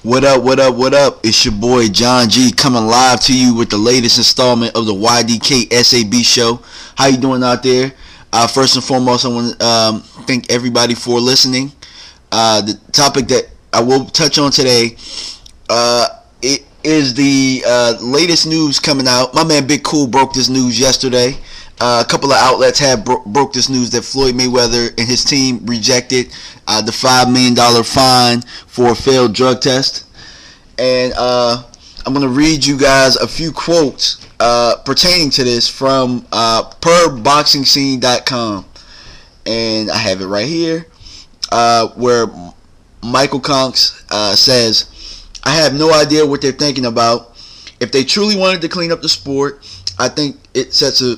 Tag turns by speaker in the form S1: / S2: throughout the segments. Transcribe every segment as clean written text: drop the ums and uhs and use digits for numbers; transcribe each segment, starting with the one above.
S1: What up, what up, what up? It's your boy John G coming live to you with the latest installment of the YDKSAB show. How you doing out there? First and foremost, I want to thank everybody for listening. The topic that I will touch on today, it is the latest news coming out. My man Big Cool broke this news yesterday. A couple of outlets have broke this news that Floyd Mayweather and his team rejected the $5 million fine for a failed drug test. And I'm going to read you guys a few quotes pertaining to this from perboxingscene.com. And I have it right here where Michael Conks says, I have no idea what they're thinking about. If they truly wanted to clean up the sport, I think it sets a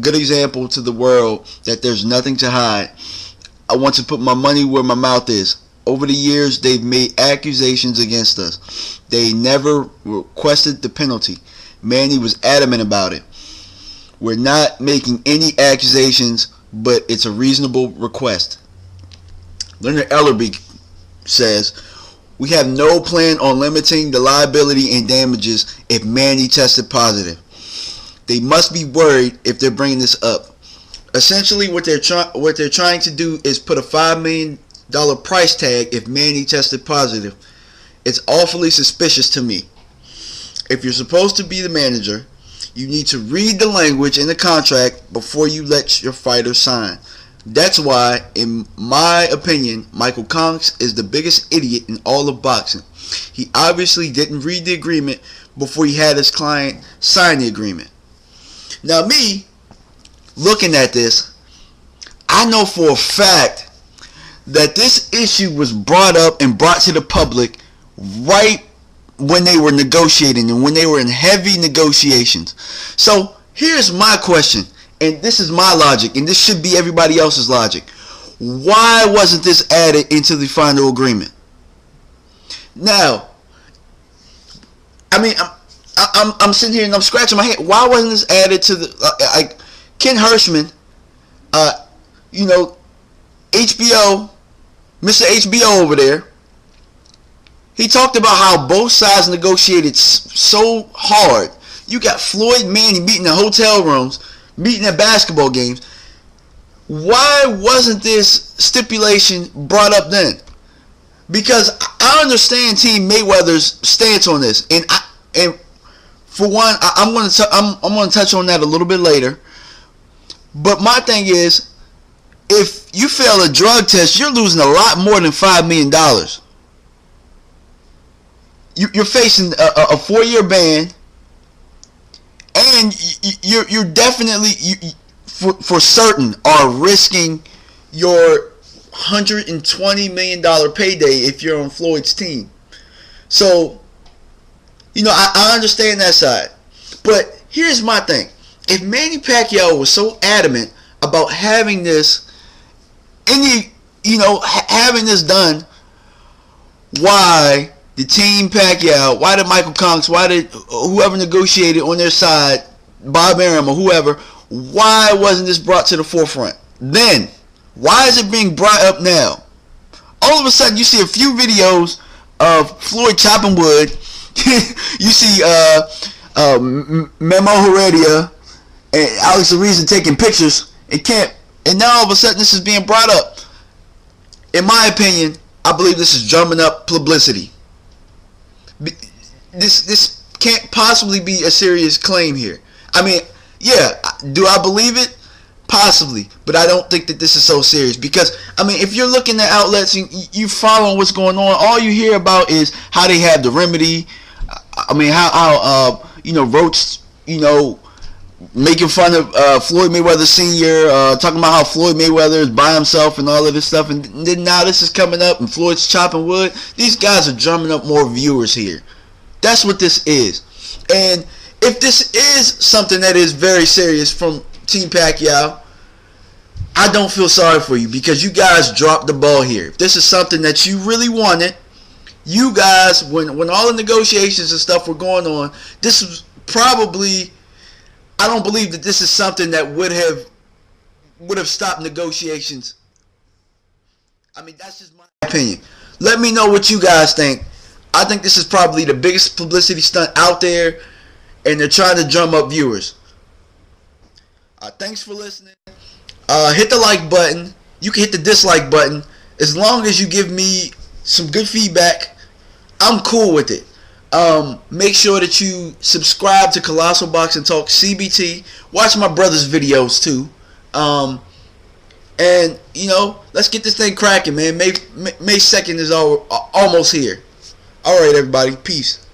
S1: good example to the world that there's nothing to hide. I want to put my money where my mouth is. Over the years, they've made accusations against us. They never requested the penalty. Manny was adamant about it. We're not making any accusations, but it's a reasonable request. Leonard Ellerby says, we have no plan on limiting the liability and damages if Manny tested positive. They must be worried if they're bringing this up. Essentially, what they're trying to do is put a $5 million price tag if Manny tested positive. It's awfully suspicious to me. If you're supposed to be the manager, you need to read the language in the contract before you let your fighter sign. That's why, in my opinion, Michael Conks is the biggest idiot in all of boxing. He obviously didn't read the agreement before he had his client sign the agreement. Now me, looking at this, I know for a fact that this issue was brought up and brought to the public right when they were negotiating and when they were in heavy negotiations. So here's my question, and this is my logic, and this should be everybody else's logic. Why wasn't this added into the final agreement? Now, I mean, I'm sitting here and I'm scratching my head. Why wasn't this added to the Ken Hirschman? HBO, Mr. HBO over there. He talked about how both sides negotiated so hard. You got Floyd Manny meeting in hotel rooms, meeting at basketball games. Why wasn't this stipulation brought up then? Because I understand Team Mayweather's stance on this, and for one, I'm going to touch on that a little bit later. But my thing is, if you fail a drug test, you're losing a lot more than $5 million. You're facing a 4-year ban, and you're definitely for certain are risking your $120 million payday if you're on Floyd's team. So, I understand that side. But here's my thing. If Manny Pacquiao was so adamant about having this, having this done, why did Team Pacquiao, why did Michael Conks, why did whoever negotiated on their side, Bob Arum or whoever, why wasn't this brought to the forefront? Then, why is it being brought up now? All of a sudden, you see a few videos of Floyd chopping wood. You see Memo Heredia and Alex Ariza taking pictures and now all of a sudden this is being brought up. In my opinion, I believe this is drumming up publicity. This can't possibly be a serious claim here. I mean, yeah, do I believe it? Possibly, but I don't think that this is so serious because, I mean, if you're looking at outlets and you follow what's going on, all you hear about is how they have the remedy. I mean, how Roach, making fun of Floyd Mayweather Sr., talking about how Floyd Mayweather is by himself and all of this stuff, and then now this is coming up and Floyd's chopping wood. These guys are drumming up more viewers here. That's what this is. And if this is something that is very serious from Team Pacquiao, I don't feel sorry for you because you guys dropped the ball here. If this is something that you really wanted, you guys, when all the negotiations and stuff were going on, this was probably, I don't believe that this is something that would have stopped negotiations. I mean, that's just my opinion. Let me know what you guys think. I think this is probably the biggest publicity stunt out there, and they're trying to drum up viewers. Thanks for listening. Hit the like button. You can hit the dislike button. As long as you give me some good feedback, I'm cool with it. Make sure that you subscribe to Colossal Boxing Talk CBT. Watch my brother's videos too. And let's get this thing cracking, man. May 2nd is almost here. All right, everybody. Peace.